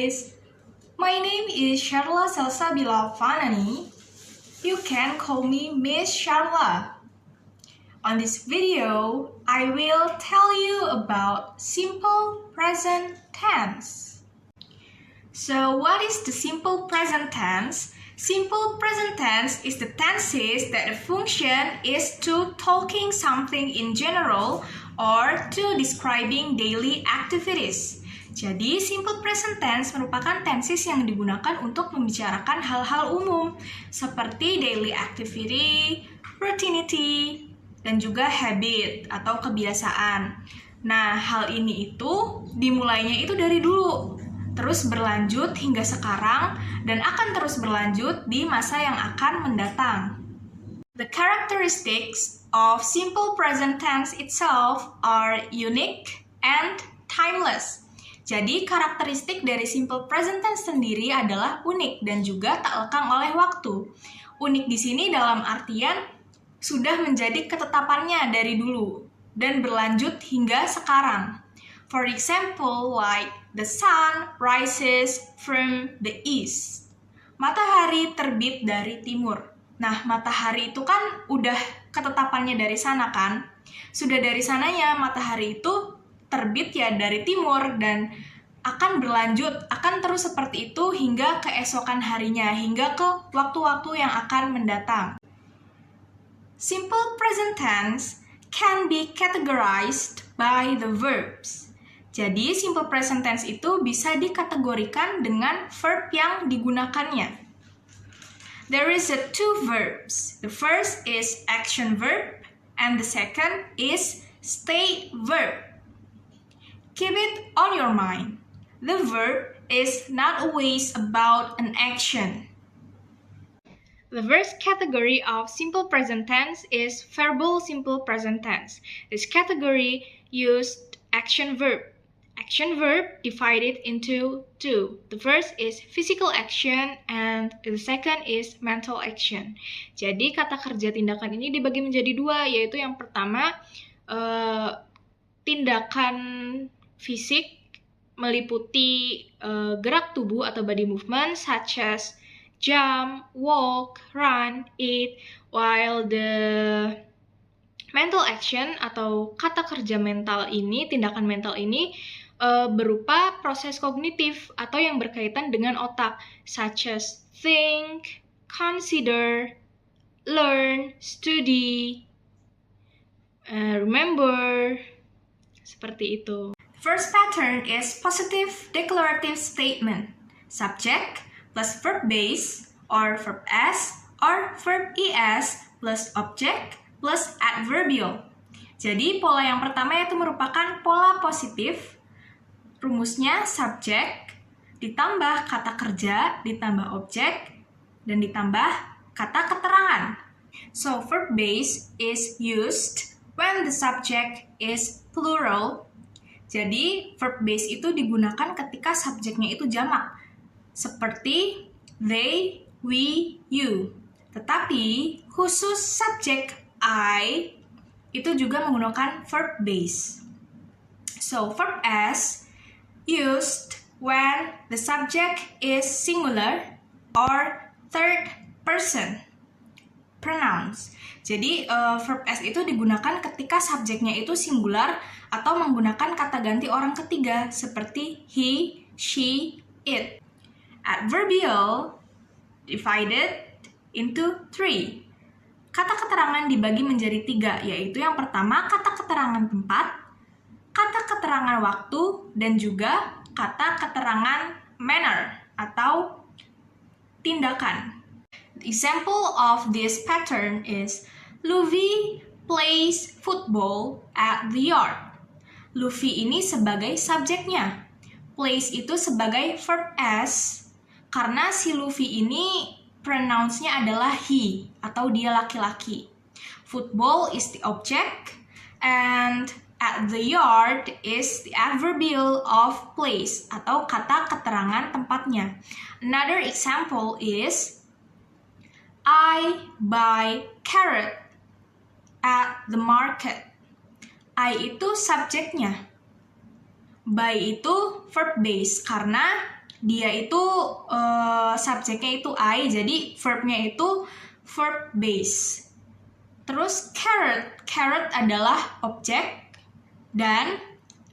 guys! My name is Sharla Salsabila Fanani. You can call me Miss Sharla. On this video, I will tell you about simple present tense. So what is the simple present tense? Simple present tense is the tenses that the function is to talking something in general or to describing daily activities. Jadi, simple present tense merupakan tenses yang digunakan untuk membicarakan hal-hal umum seperti daily activity, routinity, dan juga habit atau kebiasaan. Nah, hal ini itu dimulainya itu dari dulu, terus berlanjut hingga sekarang, dan akan terus berlanjut di masa yang akan mendatang. The characteristics of simple present tense itself are unique and timeless. Jadi, karakteristik dari simple present tense sendiri adalah unik dan juga tak lekang oleh waktu. Unik di sini dalam artian sudah menjadi ketetapannya dari dulu dan berlanjut hingga sekarang. For example, like the sun rises from the east. Matahari terbit dari timur. Nah, matahari itu kan udah ketetapannya dari sana kan? Sudah dari sananya matahari itu terbit ya dari timur dan akan berlanjut, akan terus seperti itu hingga keesokan harinya, hingga ke waktu-waktu yang akan mendatang. Simple present tense can be categorized by the verbs. Jadi, simple present tense itu bisa dikategorikan dengan verb yang digunakannya. There is two verbs. The first is action verb and the second is state verb. Keep it on your mind. The verb is not always about an action. The first category of simple present tense is verbal simple present tense. This category used action verb. Action verb divided into two. The first is physical action and the second is mental action. Jadi kata kerja tindakan ini dibagi menjadi dua, yaitu yang pertama tindakan fisik meliputi gerak tubuh atau body movement such as jump, walk, run, eat, while the mental action atau kata kerja mental ini, tindakan mental ini berupa proses kognitif atau yang berkaitan dengan otak such as think, consider, learn, study, remember, seperti itu. First pattern is positive declarative statement. Subject plus verb base or verb s or verb es plus object plus adverbial. Jadi pola yang pertama itu merupakan pola positif. Rumusnya subject ditambah kata kerja ditambah objek dan ditambah kata keterangan. So verb base is used when the subject is plural. Jadi, verb base itu digunakan ketika subjeknya itu jamak, seperti they, we, you. Tetapi, khusus subjek I itu juga menggunakan verb base. So, verb s used when the subject is singular or third person pronouns. Jadi, verb s itu digunakan ketika subjeknya itu singular atau menggunakan kata ganti orang ketiga seperti he, she, it. Adverbial divided into three. Kata keterangan dibagi menjadi tiga, yaitu yang pertama kata keterangan tempat, kata keterangan waktu, dan juga kata keterangan manner atau tindakan. The example of this pattern is Luffy plays football at the yard. Luffy ini sebagai subjeknya. Plays itu sebagai verb s karena si Luffy ini pronouns-nya adalah he atau dia laki-laki. Football is the object and at the yard is the adverbial of place atau kata keterangan tempatnya. Another example is I buy carrot at the market. I itu subjeknya. Buy itu verb base karena dia itu subjeknya itu I, jadi verbnya itu verb base. Terus carrot adalah objek, dan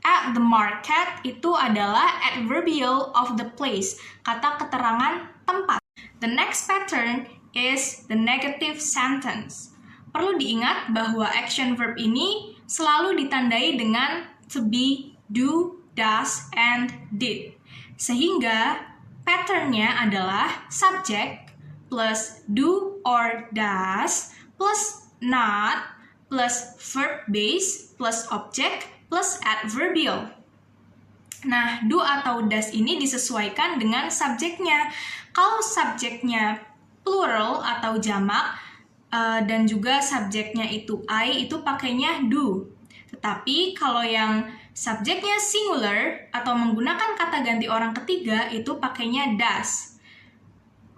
at the market itu adalah adverbial of the place, kata keterangan tempat. The next pattern is the negative sentence. Perlu diingat bahwa action verb ini selalu ditandai dengan to be, do, does, and did. Sehingga patternnya adalah subject plus do or does plus not plus verb base plus object plus adverbial. Nah, do atau does ini disesuaikan dengan subjeknya. Kalau subjeknya plural atau jamak dan juga subjeknya itu I, itu pakainya do. Tetapi kalau yang subjeknya singular atau menggunakan kata ganti orang ketiga itu pakainya does.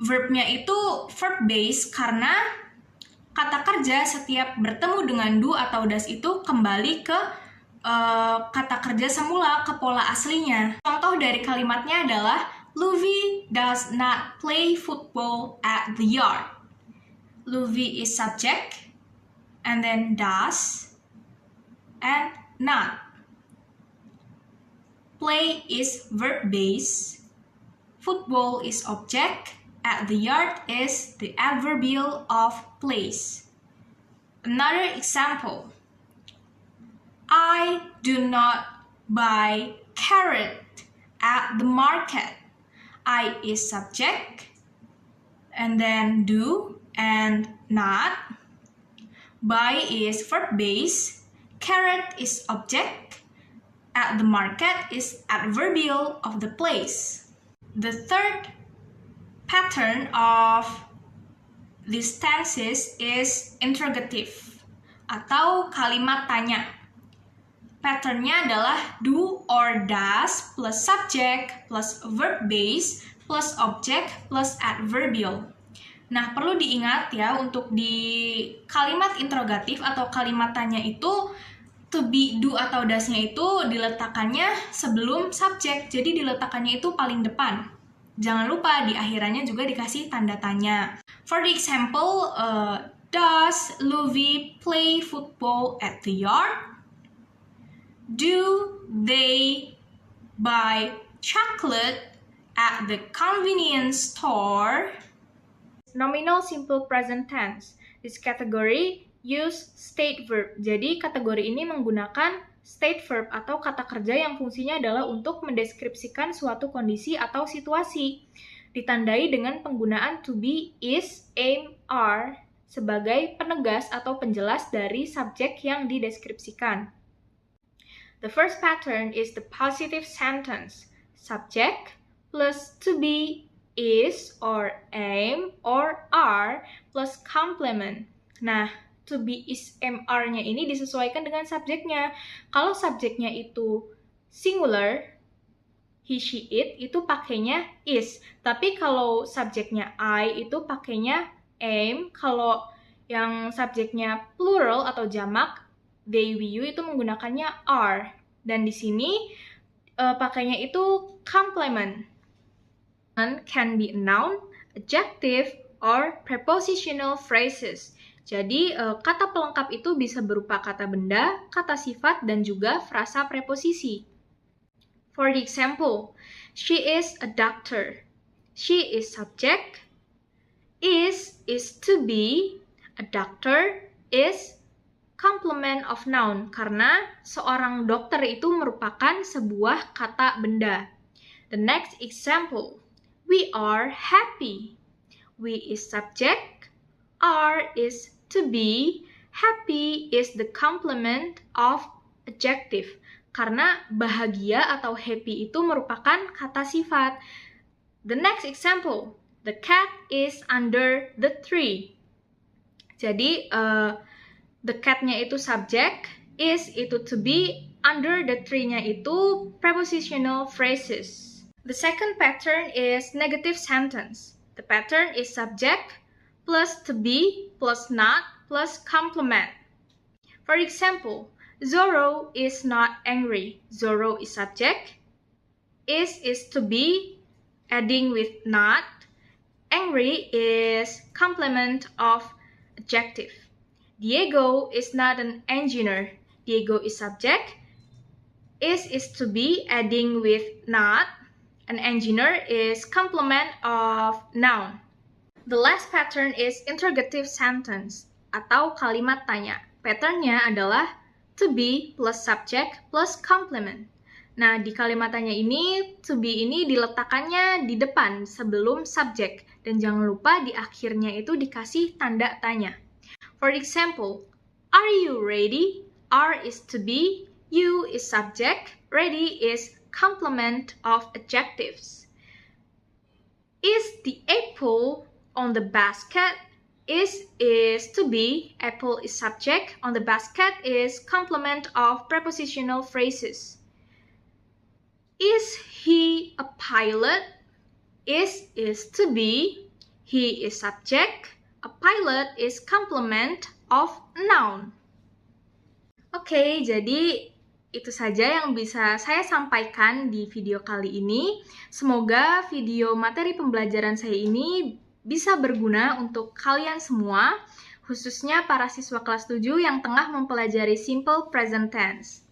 Verbnya itu verb base karena kata kerja setiap bertemu dengan do atau does itu kembali ke kata kerja semula, ke pola aslinya. Contoh dari kalimatnya adalah Luffy does not play football at the yard. Luffy is subject, and then does, and not. Play is verb base, football is object, at the yard is the adverbial of place. Another example. I do not buy carrot at the market. I is subject, and then do, and not. Buy is verb base, carrot is object, at the market is adverbial of the place. The third pattern of these tenses is interrogative atau kalimat tanya. Patternnya adalah do or does plus subject plus verb base plus object plus adverbial. Nah, perlu diingat ya, untuk di kalimat interrogatif atau kalimat tanya itu to be, do atau does-nya itu diletakkannya sebelum subjek, jadi diletakkannya itu paling depan. Jangan lupa di akhirannya juga dikasih tanda tanya. For the example, does Luffy play football at the yard? Do they buy chocolate at the convenience store? Nominal simple present tense. This category use state verb. Jadi kategori ini menggunakan state verb atau kata kerja yang fungsinya adalah untuk mendeskripsikan suatu kondisi atau situasi. Ditandai dengan penggunaan to be, is, aim, are sebagai penegas atau penjelas dari subjek yang dideskripsikan. The first pattern is the positive sentence. Subject plus to be, is, or aim, or are plus complement. Nah, to be, is, am, are-nya ini disesuaikan dengan subjeknya. Kalau subjeknya itu singular, he, she, it, itu pakainya is. Tapi kalau subjeknya I, itu pakainya aim. Kalau yang subjeknya plural atau jamak, they, we, you, itu menggunakannya are. Dan di sini pakainya itu complement. Can be a noun, adjective, or prepositional phrases. Jadi, kata pelengkap itu bisa berupa kata benda, kata sifat, dan juga frasa preposisi. For the example, she is a doctor. She is subject. Is to be. A doctor is complement of noun, karena seorang dokter itu merupakan sebuah kata benda. The next example, we are happy. We is subject. Are is to be, happy is the complement of adjective. Karena bahagia atau happy itu merupakan kata sifat. The next example, the cat is under the tree. Jadi, the cat-nya itu subject, is itu to be, under the tree-nya itu prepositional phrases. The second pattern is negative sentence. The pattern is subject plus to be plus not plus complement. For example, Zoro is not angry. Zoro is subject. Is to be, adding with not. Angry is complement of adjective. Diego is not an engineer. Diego is subject. Is to be adding with not. An engineer is complement of noun. The last pattern is interrogative sentence atau kalimat tanya. Patternnya adalah to be plus subject plus complement. Nah, di kalimat tanya ini, to be ini diletakkannya di depan sebelum subject. Dan jangan lupa di akhirnya itu dikasih tanda tanya. For example, are you ready? Are is to be, you is subject, ready is complement of adjectives. Is the apple on the basket? Is to be, apple is subject, on the basket is complement of prepositional phrases. Is he a pilot? Is to be, he is subject, a pilot is complement of noun. Oke, jadi itu saja yang bisa saya sampaikan di video kali ini. Semoga video materi pembelajaran saya ini bisa berguna untuk kalian semua, khususnya para siswa kelas 7 yang tengah mempelajari simple present tense.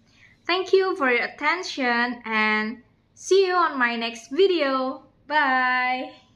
Thank you for your attention and see you on my next video. Bye!